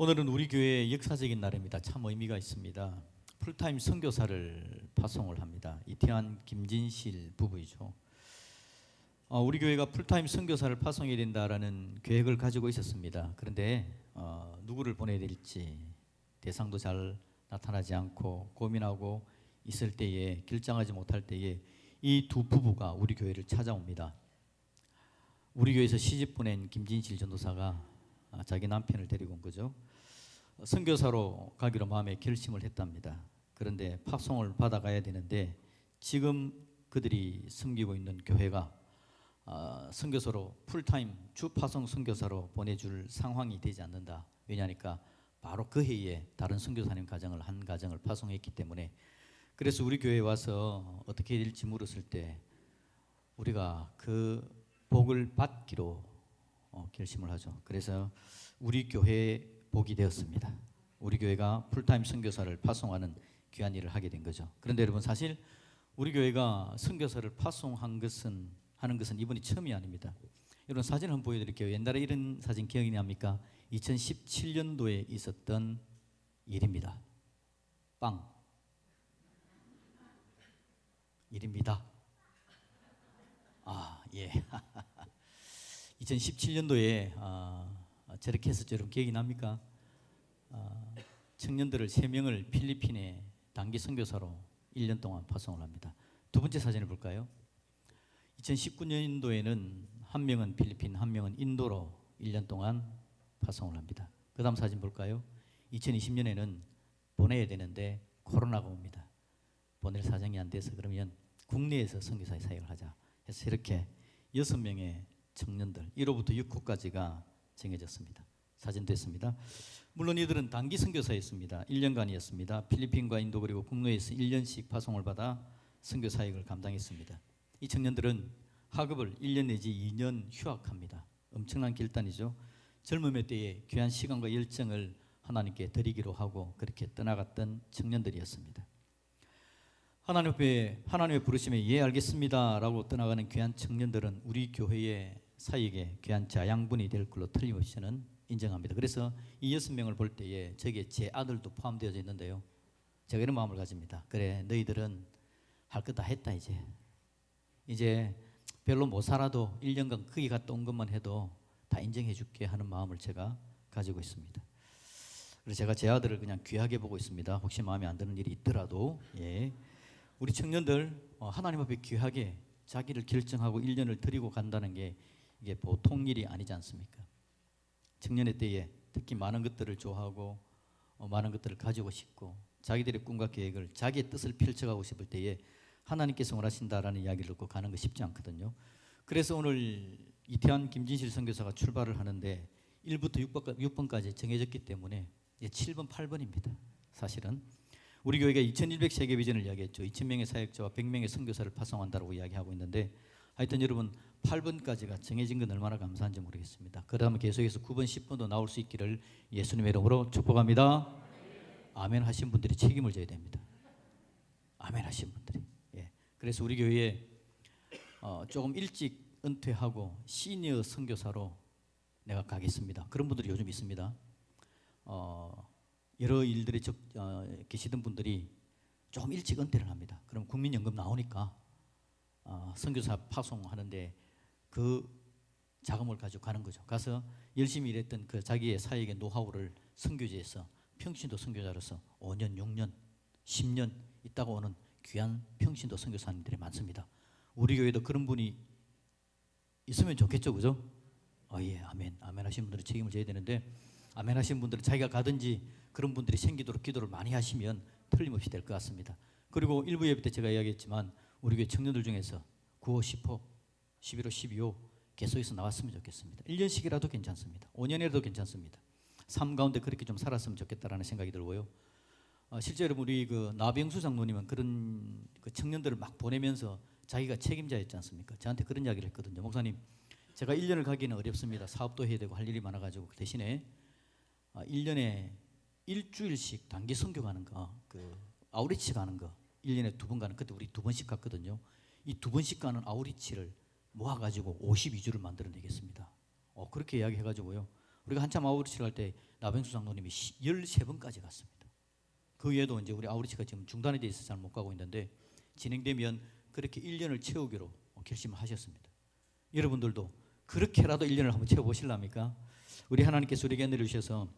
오늘은 우리 교회의 역사적인 날입니다. 참 의미가 있습니다. 풀타임 선교사를 파송을 합니다. 이태환, 김진실 부부이죠. 우리 교회가 풀타임 선교사를 파송해야 된다라는 계획을 가지고 있었습니다. 그런데 누구를 보내야 될지 대상도 잘 나타나지 않고 고민하고 있을 때에, 결정하지 못할 때에 이 두 부부가 우리 교회를 찾아옵니다. 우리 교회에서 시집 보낸 김진실 전도사가 자기 남편을 데리고 온 거죠. 선교사로 가기로 마음에 결심을 했답니다. 그런데 파송을 받아가야 되는데 지금 그들이 섬기고 있는 교회가 선교사로 풀타임 주 파송 선교사로 보내줄 상황이 되지 않는다. 왜냐하니까 바로 그 해에 다른 선교사님 가정을 한 가정을 파송했기 때문에. 그래서 우리 교회에 와서 어떻게 해야 될지 물었을 때 우리가 그 복을 받기로 결심을 하죠. 그래서 우리 교회에 복이 되었습니다. 우리 교회가 풀타임 선교사를 파송하는 귀한 일을 하게 된 거죠. 그런데 여러분, 사실 우리 교회가 선교사를 파송한 것은 이번이 처음이 아닙니다. 여러분, 사진 한번 보여드릴게요. 옛날에 이런 사진 기억이 납니까? 2017년도에 있었던 일입니다. 빵 일입니다. 예. 2017년도에 저렇게 했었죠. 여러분 기억이 납니까? 청년들을 3명을 필리핀에 단기 선교사로 1년 동안 파송을 합니다. 두 번째 사진을 볼까요? 2019년도에는 한 명은 필리핀, 한 명은 인도로 1년 동안 파송을 합니다. 그 다음 사진 볼까요? 2020년에는 보내야 되는데 코로나가 옵니다. 보낼 사정이 안 돼서 그러면 국내에서 선교사의 사역을 하자 해서 이렇게 6명의 청년들 1호부터 6호까지가 정해졌습니다. 사진 됐습니다. 물론 이들은 단기 선교사였습니다. 1년간이었습니다. 필리핀과 인도 그리고 국내에서 1년씩 파송을 받아 선교 사역을 감당했습니다. 이 청년들은 학업을 1년 내지 2년 휴학합니다. 엄청난 결단이죠. 젊음의 때에 귀한 시간과 열정을 하나님께 드리기로 하고 그렇게 떠나갔던 청년들이었습니다. 하나님의 부르심에 예 알겠습니다 라고 떠나가는 귀한 청년들은 우리 교회의 사역에 귀한 자양분이 될 걸로 틀림없이 저는 인정합니다. 그래서 이 6명을 볼 때에 저기에 제 아들도 포함되어 있는데요, 제가 이런 마음을 가집니다. 그래, 너희들은 할 것 다 했다. 이제 별로 못 살아도 1년간 거기 갔다 온 것만 해도 다 인정해 줄게 하는 마음을 제가 가지고 있습니다. 그래서 제가 제 아들을 그냥 귀하게 보고 있습니다. 혹시 마음에 안 드는 일이 있더라도. 우리 청년들 하나님 앞에 귀하게 자기를 결정하고 1년을 드리고 간다는 게 이게 보통 일이 아니지 않습니까? 청년의 때에 특히 많은 것들을 좋아하고 많은 것들을 가지고 싶고 자기들의 꿈과 계획을, 자기의 뜻을 펼쳐가고 싶을 때에 하나님께서 원하신다라는 이야기를 듣고 가는 거 쉽지 않거든요. 그래서 오늘 이태환 김진실 선교사가 출발을 하는데 1부터 6번까지 정해졌기 때문에 7번, 8번입니다. 사실은 우리 교회가 2100 세계 비전을 이야기했죠. 2000명의 사역자와 100명의 선교사를 파송한다고 이야기하고 있는데, 하여튼 여러분 8번까지가 정해진 건 얼마나 감사한지 모르겠습니다. 그 다음에 계속해서 9번, 10번도 나올 수 있기를 예수님의 이름으로 축복합니다. 아멘 하신 분들이 책임을 져야 됩니다. 아멘 하신 분들이. 그래서 우리 교회에 조금 일찍 은퇴하고 시니어 선교사로 내가 가겠습니다. 그런 분들이 요즘 있습니다. 여러 일들에 계시던 분들이 조금 일찍 은퇴를 합니다. 그럼 국민연금 나오니까 선교사 파송하는데 그 자금을 가지고 가는 거죠. 가서 열심히 일했던 그 자기의 사역의 노하우를 선교지에서 평신도 선교자로서 5년, 6년, 10년 있다가 오는 귀한 평신도 선교사님들이 많습니다. 우리 교회도 그런 분이 있으면 좋겠죠, 그죠? 예, 아멘. 아멘 하신 분들은 책임을 져야 되는데, 아멘 하신 분들은 자기가 가든지 그런 분들이 생기도록 기도를 많이 하시면 틀림없이 될 것 같습니다. 그리고 일부 예배 때 제가 이야기했지만 우리 교회 청년들 중에서 9호, 10호, 11호, 12호 계속해서 나왔으면 좋겠습니다. 1년씩이라도 괜찮습니다. 5년이라도 괜찮습니다. 삶 가운데 그렇게 좀 살았으면 좋겠다라는 생각이 들고요. 실제로 우리 그 나병수 장로님은 그런 그 청년들을 막 보내면서 자기가 책임자였지 않습니까? 저한테 그런 이야기를 했거든요. 목사님, 제가 1년을 가기는 어렵습니다. 사업도 해야 되고 할 일이 많아가지고 대신에 1년에 일주일씩 단기 선교 가는 거, 그 아우리치 가는 거 1년에 2번 가는, 그때 우리 2번씩 갔거든요. 이 2번씩 가는 아우리치를 모아가지고 52주를 만들어내겠습니다. 그렇게 이야기해가지고요. 우리가 한참 아우리치를 할 때 나병수 장로님이 13번까지 갔습니다. 그 외에도 이제 우리 아우리치가 지금 중단이 돼 있어서 잘 못 가고 있는데 진행되면 그렇게 1년을 채우기로 결심을 하셨습니다. 여러분들도 그렇게라도 1년을 한번 채워보실랍니까? 우리 하나님께서 우리에게 은혜를 주셔서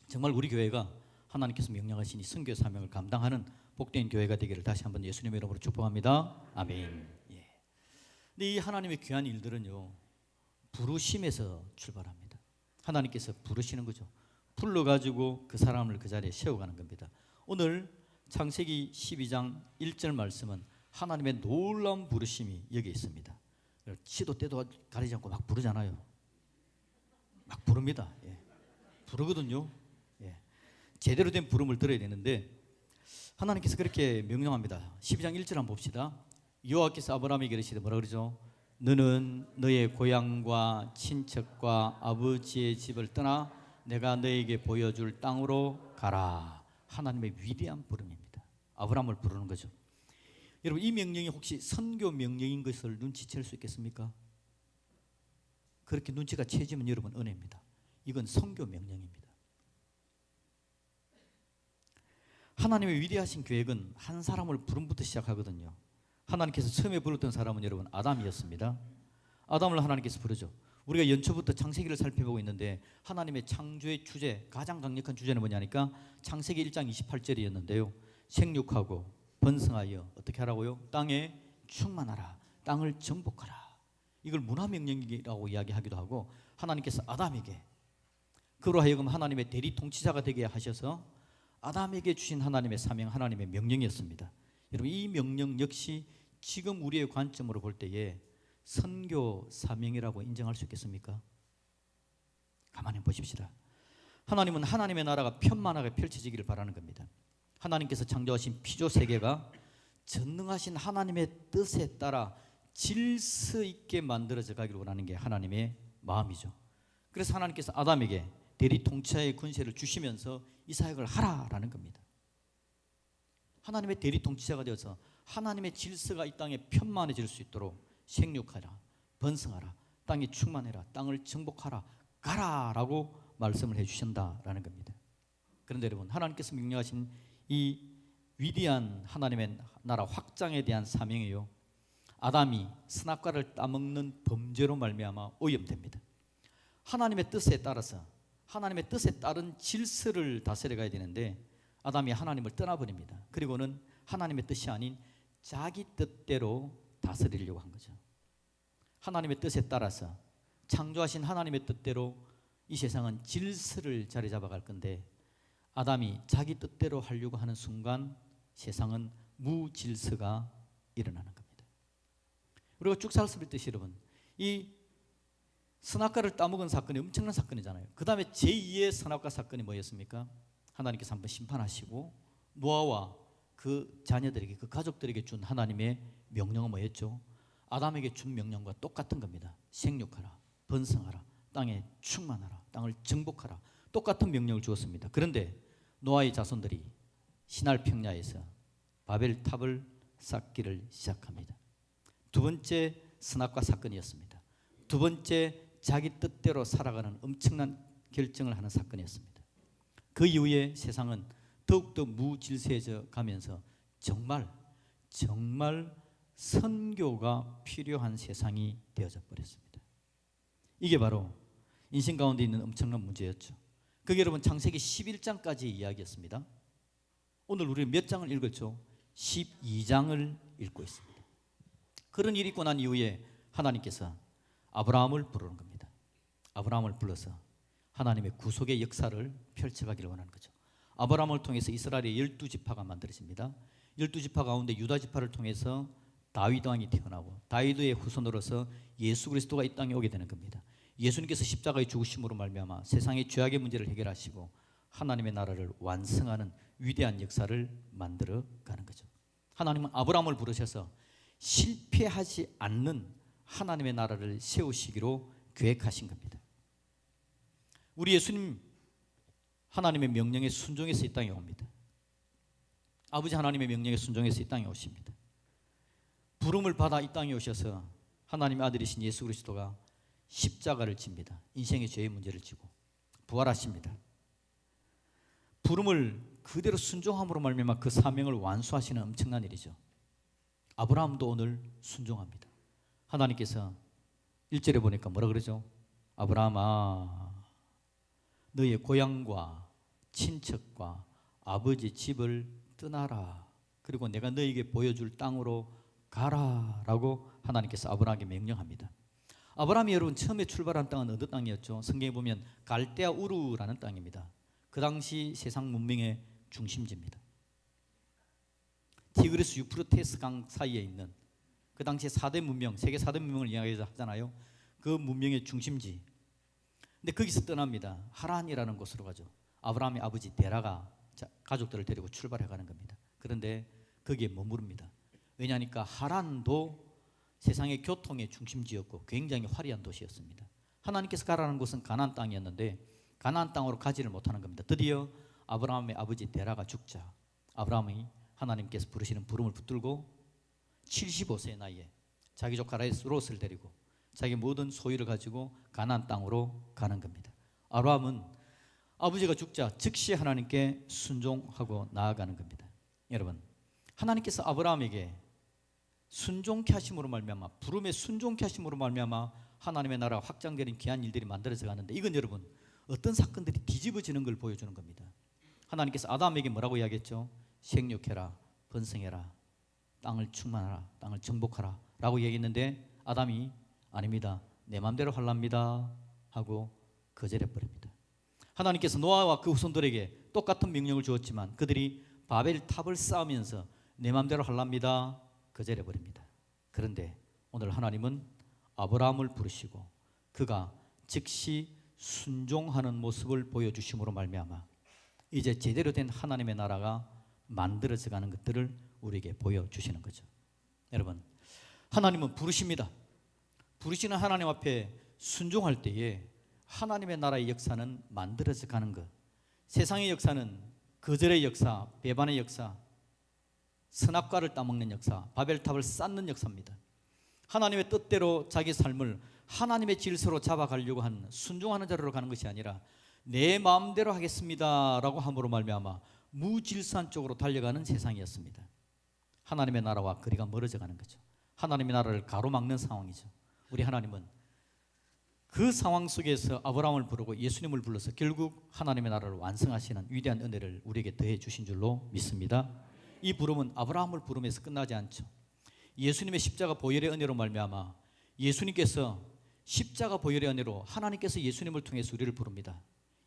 정말 우리 교회가 하나님께서 명령하신 이 선교 사명을 감당하는 복된 교회가 되기를 다시 한번 예수님의 이름으로 축복합니다. 아멘. 예. 근데 이 하나님의 귀한 일들은요, 부르심에서 출발합니다. 하나님께서 부르시는 거죠. 불러가지고 그 사람을 그 자리에 세워가는 겁니다. 오늘 창세기 12장 1절 말씀은 하나님의 놀라운 부르심이 여기 있습니다. 시도 때도 가리지 않고 막 부르잖아요. 막 부릅니다. 예. 부르거든요. 예. 제대로 된 부름을 들어야 되는데 하나님께서 그렇게 명령합니다. 12장 1절 한번 봅시다. 여호와께서 아브라함에게 이르시되 뭐라 그러죠? 너는 너의 고향과 친척과 아버지의 집을 떠나 내가 너에게 보여줄 땅으로 가라. 하나님의 위대한 부름입니다. 아브라함을 부르는 거죠. 여러분, 이 명령이 혹시 선교 명령인 것을 눈치챌 수 있겠습니까? 그렇게 눈치가 채지면 여러분 은혜입니다. 이건 선교 명령입니다. 하나님의 위대하신 계획은 한 사람을 부름부터 시작하거든요. 하나님께서 처음에 부르던 사람은 여러분 아담이었습니다. 아담을 하나님께서 부르죠. 우리가 연초부터 창세기를 살펴보고 있는데 하나님의 창조의 주제, 가장 강력한 주제는 뭐냐니까 창세기 1장 28절이었는데요. 생육하고 번성하여 어떻게 하라고요? 땅에 충만하라, 땅을 정복하라. 이걸 문화명령이라고 이야기하기도 하고 하나님께서 아담에게 그로 하여금 하나님의 대리 통치자가 되게 하셔서 아담에게 주신 하나님의 사명, 하나님의 명령이었습니다. 여러분, 이 명령 역시 지금 우리의 관점으로 볼 때에 선교 사명이라고 인정할 수 있겠습니까? 가만히 보십시다. 하나님은 하나님의 나라가 편만하게 펼쳐지기를 바라는 겁니다. 하나님께서 창조하신 피조 세계가 전능하신 하나님의 뜻에 따라 질서 있게 만들어져 가기를 원하는 게 하나님의 마음이죠. 그래서 하나님께서 아담에게 대리 통치자의 권세를 주시면서 이 사역을 하라라는 겁니다. 하나님의 대리 통치자가 되어서 하나님의 질서가 이 땅에 편만해질 수 있도록 생육하라, 번성하라, 땅에 충만해라, 땅을 정복하라, 가라라고 말씀을 해주신다라는 겁니다. 그런데 여러분, 하나님께서 명령하신 이 위대한 하나님의 나라 확장에 대한 사명이요, 아담이 선악과를 따먹는 범죄로 말미암아 오염됩니다. 하나님의 뜻에 따라서 하나님의 뜻에 따른 질서를 다스려 가야 되는데 아담이 하나님을 떠나버립니다. 그리고는 하나님의 뜻이 아닌 자기 뜻대로 다스리려고 한 거죠. 하나님의 뜻에 따라서 창조하신 하나님의 뜻대로 이 세상은 질서를 자리 잡아갈 건데 아담이 자기 뜻대로 하려고 하는 순간 세상은 무질서가 일어나는 겁니다. 우리가 쭉 살펴봤듯이 여러분, 이 선악과를 따먹은 사건이 엄청난 사건이잖아요. 그 다음에 제2의 선악과 사건이 뭐였습니까? 하나님께서 한번 심판하시고 노아와 그 자녀들에게, 그 가족들에게 준 하나님의 명령은 뭐였죠? 아담에게 준 명령과 똑같은 겁니다. 생육하라, 번성하라, 땅에 충만하라, 땅을 정복하라. 똑같은 명령을 주었습니다. 그런데 노아의 자손들이 시날 평야에서 바벨탑을 쌓기를 시작합니다. 두 번째 선악과 사건이었습니다. 두 번째 자기 뜻대로 살아가는 엄청난 결정을 하는 사건이었습니다. 그 이후에 세상은 더욱더 무질서해져 가면서 정말 선교가 필요한 세상이 되어져 버렸습니다. 이게 바로 인생 가운데 있는 엄청난 문제였죠. 그게 여러분 창세기 11장까지 이야기였습니다. 오늘 우리는 몇 장을 읽었죠? 12장을 읽고 있습니다. 그런 일이 있고 난 이후에 하나님께서 아브라함을 부르는 겁니다. 아브라함을 불러서 하나님의 구속의 역사를 펼쳐가기를 원하는 거죠. 아브라함을 통해서 이스라엘의 12지파가 만들어집니다. 12지파 가운데 유다지파를 통해서 다윗 왕이 태어나고 다윗의 후손으로서 예수 그리스도가 이 땅에 오게 되는 겁니다. 예수님께서 십자가의 죽으심으로 말미암아 세상의 죄악의 문제를 해결하시고 하나님의 나라를 완성하는 위대한 역사를 만들어가는 거죠. 하나님은 아브라함을 부르셔서 실패하지 않는 하나님의 나라를 세우시기로 계획하신 겁니다. 우리 예수님 하나님의 명령에 순종해서 이 땅에 옵니다. 아버지 하나님의 명령에 순종해서 이 땅에 오십니다. 부름을 받아 이 땅에 오셔서 하나님의 아들이신 예수 그리스도가 십자가를 집니다. 인생의 죄의 문제를 지고 부활하십니다. 부름을 그대로 순종함으로 말미암아 그 사명을 완수하시는 엄청난 일이죠. 아브라함도 오늘 순종합니다. 하나님께서 1절에 보니까 뭐라 그러죠? 아브라함아, 너의 고향과 친척과 아버지 집을 떠나라. 그리고 내가 너에게 보여줄 땅으로 가라 라고 하나님께서 아브라함에게 명령합니다. 아브라함이 여러분 처음에 출발한 땅은 어느 땅이었죠? 성경에 보면 갈대아 우르라는 땅입니다. 그 당시 세상 문명의 중심지입니다. 티그리스 유프라테스 강 사이에 있는 그 당시 4대 문명, 세계 4대 문명을 이야기하잖아요. 그 문명의 중심지. 근데 거기서 떠납니다. 하란이라는 곳으로 가죠. 아브라함의 아버지 데라가 가족들을 데리고 출발해 가는 겁니다. 그런데 거기에 머무릅니다. 왜냐하니까 하란도 세상의 교통의 중심지였고 굉장히 화려한 도시였습니다. 하나님께서 가라는 곳은 가나안 땅이었는데 가나안 땅으로 가지를 못하는 겁니다. 드디어 아브라함의 아버지 데라가 죽자 아브라함이 하나님께서 부르시는 부름을 붙들고 75세의 나이에 자기 조카 롯을 데리고 자기 모든 소유를 가지고 가나안 땅으로 가는 겁니다. 아브라함은 아버지가 죽자 즉시 하나님께 순종하고 나아가는 겁니다. 여러분, 하나님께서 아브라함에게 순종케 하심으로 말미암아, 부름에 순종케 하심으로 말미암아 하나님의 나라가 확장되는 귀한 일들이 만들어져 가는데, 이건 여러분 어떤 사건들이 뒤집어지는 걸 보여주는 겁니다. 하나님께서 아담에게 뭐라고 이야기했죠? 생육해라, 번성해라, 땅을 충만하라, 땅을 정복하라 라고 얘기했는데 아담이 아닙니다, 내 마음대로 하랍니다 하고 거절해버립니다. 하나님께서 노아와 그 후손들에게 똑같은 명령을 주었지만 그들이 바벨 탑을 쌓으면서 내 마음대로 하랍니다 거절해버립니다. 그런데 오늘 하나님은 아브라함을 부르시고 그가 즉시 순종하는 모습을 보여주심으로 말미암아 이제 제대로 된 하나님의 나라가 만들어져 가는 것들을 우리에게 보여주시는 거죠. 여러분, 하나님은 부르십니다. 부르시는 하나님 앞에 순종할 때에 하나님의 나라의 역사는 만들어져 가는 것. 세상의 역사는 거절의 역사, 배반의 역사, 선악과를 따먹는 역사, 바벨탑을 쌓는 역사입니다. 하나님의 뜻대로 자기 삶을 하나님의 질서로 잡아가려고 하는 순종하는 자로 가는 것이 아니라 내 마음대로 하겠습니다 라고 함으로 말미암아 무질서한 쪽으로 달려가는 세상이었습니다. 하나님의 나라와 거리가 멀어져 가는 거죠. 하나님의 나라를 가로막는 상황이죠. 우리 하나님은 그 상황 속에서 아브라함을 부르고 예수님을 불러서 결국 하나님의 나라를 완성하시는 위대한 은혜를 우리에게 더해 주신 줄로 믿습니다. 이 부름은 아브라함을 부름에서 끝나지 않죠. 예수님의 십자가 보혈의 은혜로 말미암아 예수님께서 십자가 보혈의 은혜로 하나님께서 예수님을 통해서 우리를 부릅니다.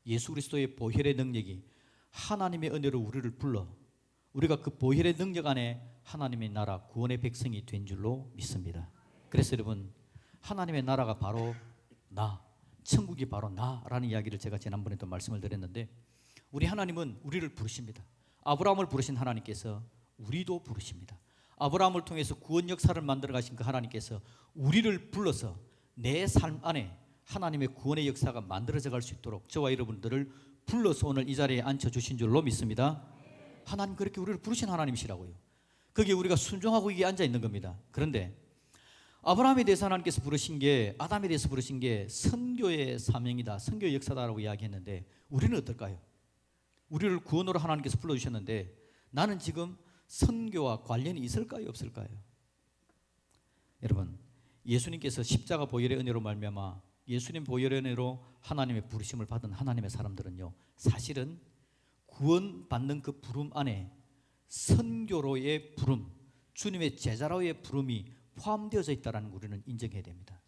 예수 그리스도의 보혈의 능력이 하나님의 은혜로 우리를 불러 우리가 그 보혈의 능력 안에 하나님의 나라 구원의 백성이 된 줄로 믿습니다. 그래서 여러분, 하나님의 나라가 바로 나, 천국이 바로 나라는 이야기를 제가 지난번에도 말씀을 드렸는데, 우리 하나님은 우리를 부르십니다. 아브라함을 부르신 하나님께서 우리도 부르십니다. 아브라함을 통해서 구원 역사를 만들어 가신 그 하나님께서 우리를 불러서 내 삶 안에 하나님의 구원의 역사가 만들어져 갈 수 있도록 저와 여러분들을 불러서 오늘 이 자리에 앉혀주신 줄로 믿습니다. 하나님 그렇게 우리를 부르신 하나님이시라고요. 거기에 우리가 순종하고 이게 앉아 있는 겁니다. 그런데 아브라함에 대해서 하나님께서 부르신 게, 아담에 대해서 부르신 게 선교의 사명이다, 선교의 역사다라고 이야기했는데 우리는 어떨까요? 우리를 구원으로 하나님께서 불러주셨는데 나는 지금 선교와 관련이 있을까요, 없을까요? 여러분, 예수님께서 십자가 보혈의 은혜로 말미암아 예수님 보혈의 은혜로 하나님의 부르심을 받은 하나님의 사람들은요, 사실은 구원받는 그 부름 안에 선교로의 부름, 주님의 제자로의 부름이 포함되어져 있다는 우리는 인정해야 됩니다.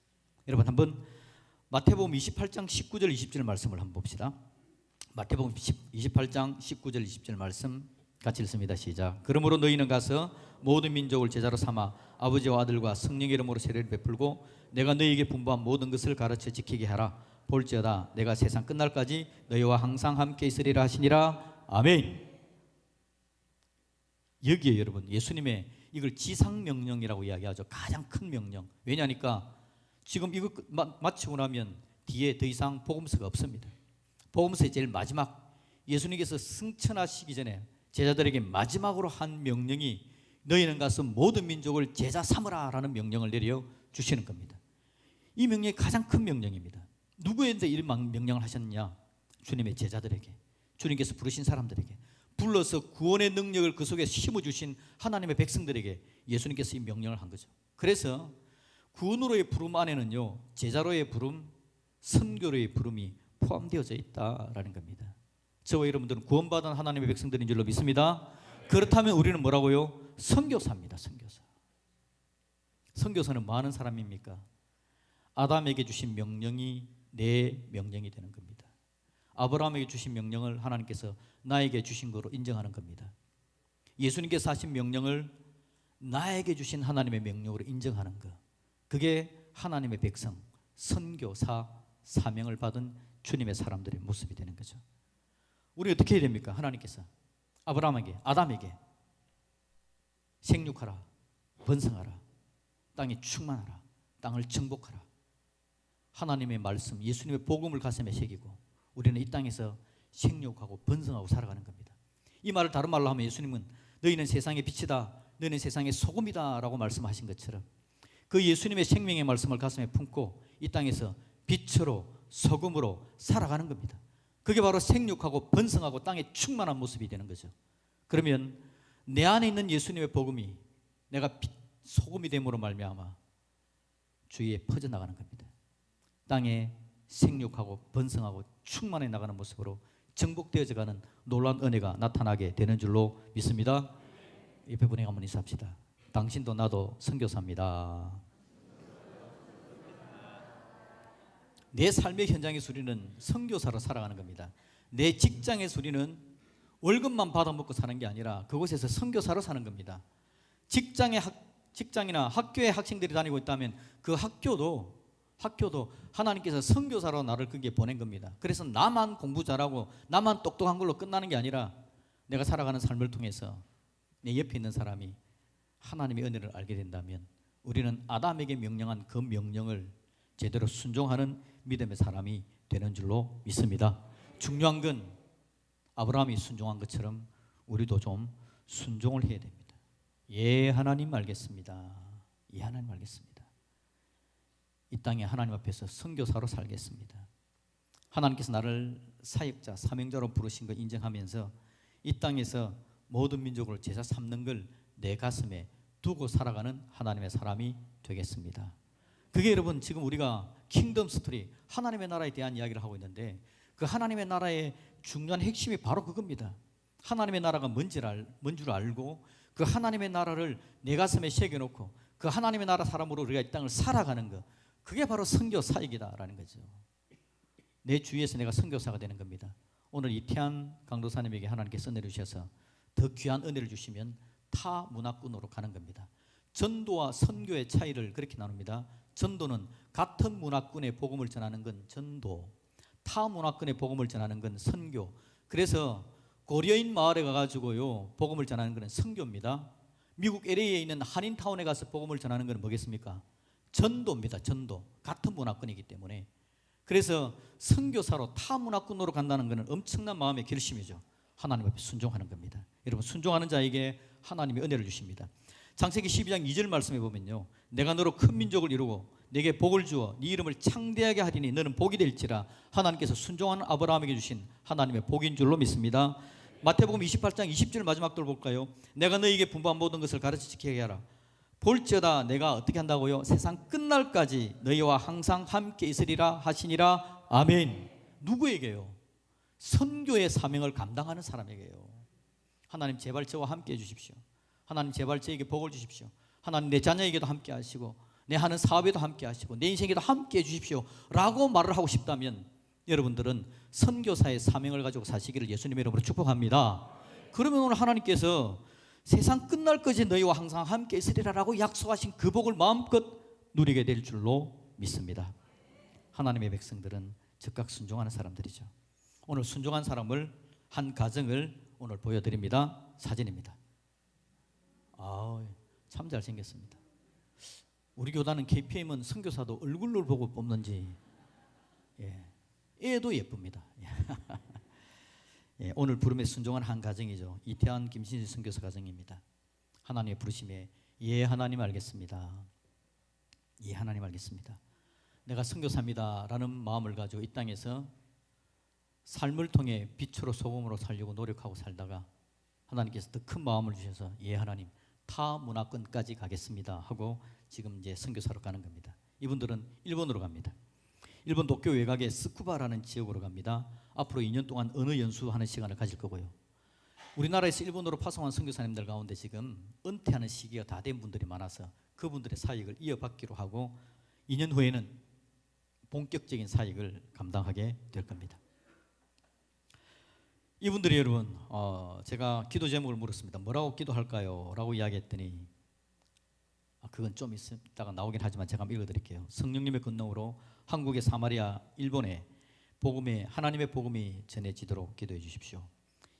여러분, 한번 마태복음 28장 19절 20절 말씀을 한번 봅시다. 마태복음 28장 19절 20절 말씀 같이 읽습니다. 시작. 그러므로 너희는 가서 모든 민족을 제자로 삼아 아버지와 아들과 성령의 이름으로 세례를 베풀고 내가 너희에게 분부한 모든 것을 가르쳐 지키게 하라. 볼지어다 내가 세상 끝날까지 너희와 항상 함께 있으리라 하시니라. 아멘. 여기에 여러분, 예수님의 이걸 지상명령이라고 이야기하죠. 가장 큰 명령. 왜냐하니까 지금 이거 마치고 나면 뒤에 더 이상 복음서가 없습니다. 복음서의 제일 마지막, 예수님께서 승천하시기 전에 제자들에게 마지막으로 한 명령이 너희는 가서 모든 민족을 제자 삼으라 라는 명령을 내려주시는 겁니다. 이 명령이 가장 큰 명령입니다. 누구에게 이런 명령을 하셨느냐? 주님의 제자들에게, 주님께서 부르신 사람들에게, 불러서 구원의 능력을 그 속에 심어주신 하나님의 백성들에게 예수님께서 이 명령을 한 거죠. 그래서 구원으로의 부름 안에는요, 제자로의 부름, 선교로의 부름이 포함되어져 있다라는 겁니다. 저와 여러분들은 구원받은 하나님의 백성들인 줄로 믿습니다. 그렇다면 우리는 뭐라고요? 선교사입니다. 선교사. 선교사는 뭐 하는 사람입니까? 아담에게 주신 명령이 내 명령이 되는 겁니다. 아브라함에게 주신 명령을 하나님께서 나에게 주신 거로 인정하는 겁니다. 예수님께서 하신 명령을 나에게 주신 하나님의 명령으로 인정하는 것, 그게 하나님의 백성, 선교사 사명을 받은 주님의 사람들의 모습이 되는 거죠. 우리 어떻게 해야 됩니까? 하나님께서 아브라함에게, 아담에게 생육하라, 번성하라, 땅에 충만하라, 땅을 정복하라, 하나님의 말씀, 예수님의 복음을 가슴에 새기고 우리는 이 땅에서 생육하고 번성하고 살아가는 겁니다. 이 말을 다른 말로 하면 예수님은 너희는 세상의 빛이다, 너희는 세상의 소금이다 라고 말씀하신 것처럼 그 예수님의 생명의 말씀을 가슴에 품고 이 땅에서 빛으로 소금으로 살아가는 겁니다. 그게 바로 생육하고 번성하고 땅에 충만한 모습이 되는 거죠. 그러면 내 안에 있는 예수님의 복음이 내가 소금이 됨으로 말미암아 주위에 퍼져나가는 겁니다. 땅에 생육하고 번성하고 충만해 나가는 모습으로 정복되어져 가는 놀라운 은혜가 나타나게 되는 줄로 믿습니다. 옆에 분에게 한번 인사합시다. 당신도 나도 선교사입니다. 내 삶의 현장의 수리는 선교사로 살아가는 겁니다. 내 직장의 수리는 월급만 받아먹고 사는 게 아니라 그곳에서 선교사로 사는 겁니다. 직장이나 학교에 학생들이 다니고 있다면 그 학교도 하나님께서 선교사로 나를 거기에 보낸 겁니다. 그래서 나만 공부 잘하고 나만 똑똑한 걸로 끝나는 게 아니라 내가 살아가는 삶을 통해서 내 옆에 있는 사람이 하나님의 은혜를 알게 된다면 우리는 아담에게 명령한 그 명령을 제대로 순종하는 믿음의 사람이 되는 줄로 믿습니다. 중요한 건 아브라함이 순종한 것처럼 우리도 좀 순종을 해야 됩니다. 예, 하나님 알겠습니다. 예, 하나님 알겠습니다. 이 땅에 하나님 앞에서 선교사로 살겠습니다. 하나님께서 나를 사역자, 사명자로 부르신 걸 인정하면서 이 땅에서 모든 민족을 제사 삼는 걸 내 가슴에 두고 살아가는 하나님의 사람이 되겠습니다. 그게 여러분 지금 우리가 킹덤 스토리, 하나님의 나라에 대한 이야기를 하고 있는데 그 하나님의 나라의 중요한 핵심이 바로 그겁니다. 하나님의 나라가 뭔 줄 알고 그 하나님의 나라를 내 가슴에 새겨놓고 그 하나님의 나라 사람으로 우리가 이 땅을 살아가는 것, 그게 바로 선교 사역이다라는 거죠. 내 주위에서 내가 선교사가 되는 겁니다. 오늘 이태한 강도사님에게 하나님께서 은혜를 주셔서 더 귀한 은혜를 주시면 타 문화권으로 가는 겁니다. 전도와 선교의 차이를 그렇게 나눕니다. 전도는 같은 문화권의 복음을 전하는 건 전도, 타 문화권의 복음을 전하는 건 선교. 그래서 고려인 마을에 가가지고요 복음을 전하는 것은 선교입니다. 미국 LA에 있는 한인타운에 가서 복음을 전하는 것은 뭐겠습니까? 전도입니다. 전도. 같은 문화권이기 때문에. 그래서 선교사로 타 문화권으로 간다는 것은 엄청난 마음의 결심이죠. 하나님 앞에 순종하는 겁니다. 여러분, 순종하는 자에게 하나님이 은혜를 주십니다. 창세기 12장 2절 말씀해 보면요, 내가 너로 큰 민족을 이루고 내게 복을 주어 네 이름을 창대하게 하리니 너는 복이 될지라. 하나님께서 순종하는 아브라함에게 주신 하나님의 복인 줄로 믿습니다. 마태복음 28장 20절 마지막 절 볼까요? 내가 너에게 분부한 모든 것을 가르쳐 지키게 하라. 볼지어다 내가 어떻게 한다고요? 세상 끝날까지 너희와 항상 함께 있으리라 하시니라. 아멘. 누구에게요? 선교의 사명을 감당하는 사람에게요. 하나님 제발 저와 함께 해주십시오. 하나님 제발 저에게 복을 주십시오. 하나님 내 자녀에게도 함께 하시고 내 하는 사업에도 함께 하시고 내 인생에도 함께 해주십시오 라고 말을 하고 싶다면 여러분들은 선교사의 사명을 가지고 사시기를 예수님의 이름으로 축복합니다. 그러면 오늘 하나님께서 세상 끝날까지 너희와 항상 함께 있으리라 라고 약속하신 그 복을 마음껏 누리게 될 줄로 믿습니다. 하나님의 백성들은 즉각 순종하는 사람들이죠. 오늘 순종한 사람을, 한 가정을 오늘 보여드립니다. 사진입니다. 참 잘생겼습니다. 우리 교단은 KPM은 선교사도 얼굴을 보고 뽑는지 애도 예쁩니다. 오늘 부름에 순종한 한 가정이죠. 이태한 김신지 선교사 가정입니다. 하나님의 부르심에 예 하나님 알겠습니다. 예 하나님 알겠습니다. 내가 선교사입니다 라는 마음을 가지고 이 땅에서 삶을 통해 빛으로 소금으로 살려고 노력하고 살다가 하나님께서 더 큰 마음을 주셔서 예 하나님 타 문화권까지 가겠습니다 하고 지금 이제 선교사로 가는 겁니다. 이분들은 일본으로 갑니다. 일본 도쿄 외곽의 스쿠바라는 지역으로 갑니다. 앞으로 2년 동안 언어 연수하는 시간을 가질 거고요. 우리나라에서 일본으로 파송한 선교사님들 가운데 지금 은퇴하는 시기가 다 된 분들이 많아서 그분들의 사역을 이어받기로 하고 2년 후에는 본격적인 사역을 감당하게 될 겁니다. 이분들이 여러분 제가 기도 제목을 물었습니다. 뭐라고 기도할까요? 라고 이야기했더니 그건 좀 있다가 나오긴 하지만 제가 한번 읽어드릴게요. 성령님의 권능으로 한국의 사마리아, 일본에 하나님의 복음이 전해지도록 기도해 주십시오.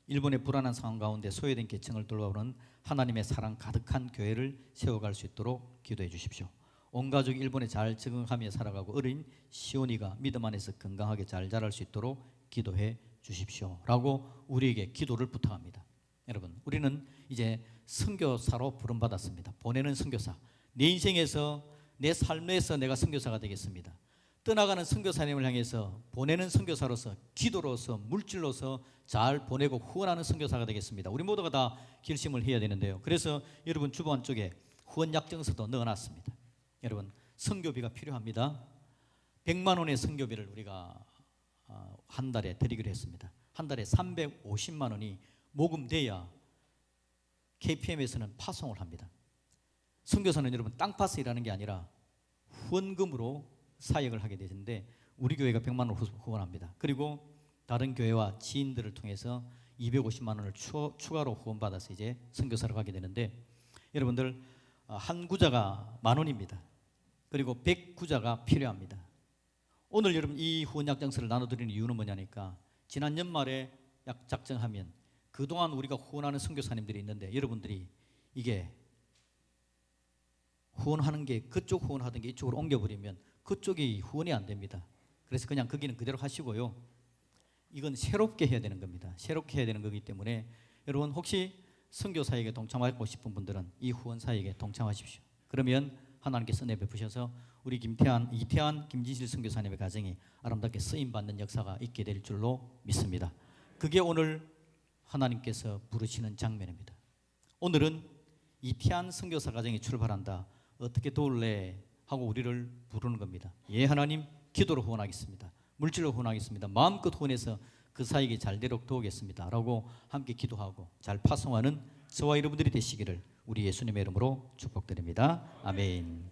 일본의 불안한 상황 가운데 소외된 계층을 돌보는 하나님의 사랑 가득한 교회를 세워갈 수 있도록 기도해 주십시오. 온 가족이 일본에 잘 적응하며 살아가고 어린 시온이가 믿음 안에서 건강하게 잘 자랄 수 있도록 기도해 주십시오 라고 우리에게 기도를 부탁합니다. 여러분, 우리는 이제 선교사로 부름받았습니다. 보내는 선교사. 내 인생에서 내 삶에서 내가 선교사가 되겠습니다. 떠나가는 선교사님을 향해서 보내는 선교사로서 기도로서 물질로서 잘 보내고 후원하는 선교사가 되겠습니다. 우리 모두가 다 결심을 해야 되는데요. 그래서 여러분 주보 안쪽에 후원 약정서도 넣어놨습니다. 여러분 선교비가 필요합니다. 100만 원의 선교비를 우리가 한 달에 드리기로 했습니다. 한 달에 350만 원이 모금돼야 KPM에서는 파송을 합니다. 선교사는 여러분 땅파서 일하는 게 아니라 후원금으로 사역을 하게 되는데 우리 교회가 100만 원 후원합니다. 그리고 다른 교회와 지인들을 통해서 250만 원을 추가로 후원받아서 이제 선교사로 가게 되는데 여러분들 한 구자가 10,000원입니다. 그리고 100구자가 필요합니다. 오늘 여러분 이 후원 약정서를 나눠드리는 이유는 뭐냐니까 지난 연말에 약 작정하면 그동안 우리가 후원하는 선교사님들이 있는데 여러분들이 이게 후원하는 게 그쪽 후원하던 게 이쪽으로 옮겨버리면 그쪽이 후원이 안 됩니다. 그래서 그냥 거기는 그대로 하시고요. 이건 새롭게 해야 되는 겁니다. 새롭게 해야 되는 거기 때문에 여러분 혹시 선교 사역에 동참하고 싶은 분들은 이 후원 사역에 동참하십시오. 그러면 하나님께서 은혜 베푸셔서 우리 이태한 김진실 선교사님의 가정이 아름답게 쓰임 받는 역사가 있게 될 줄로 믿습니다. 그게 오늘 하나님께서 부르시는 장면입니다. 오늘은 이태한 선교사 가정이 출발한다. 어떻게 도울래? 하고 우리를 부르는 겁니다. 예 하나님 기도로 후원하겠습니다. 물질로 후원하겠습니다. 마음껏 후원해서 그 사역이 잘 되도록 도우겠습니다 라고 함께 기도하고 잘 파송하는 저와 여러분들이 되시기를 우리 예수님의 이름으로 축복드립니다. 아멘.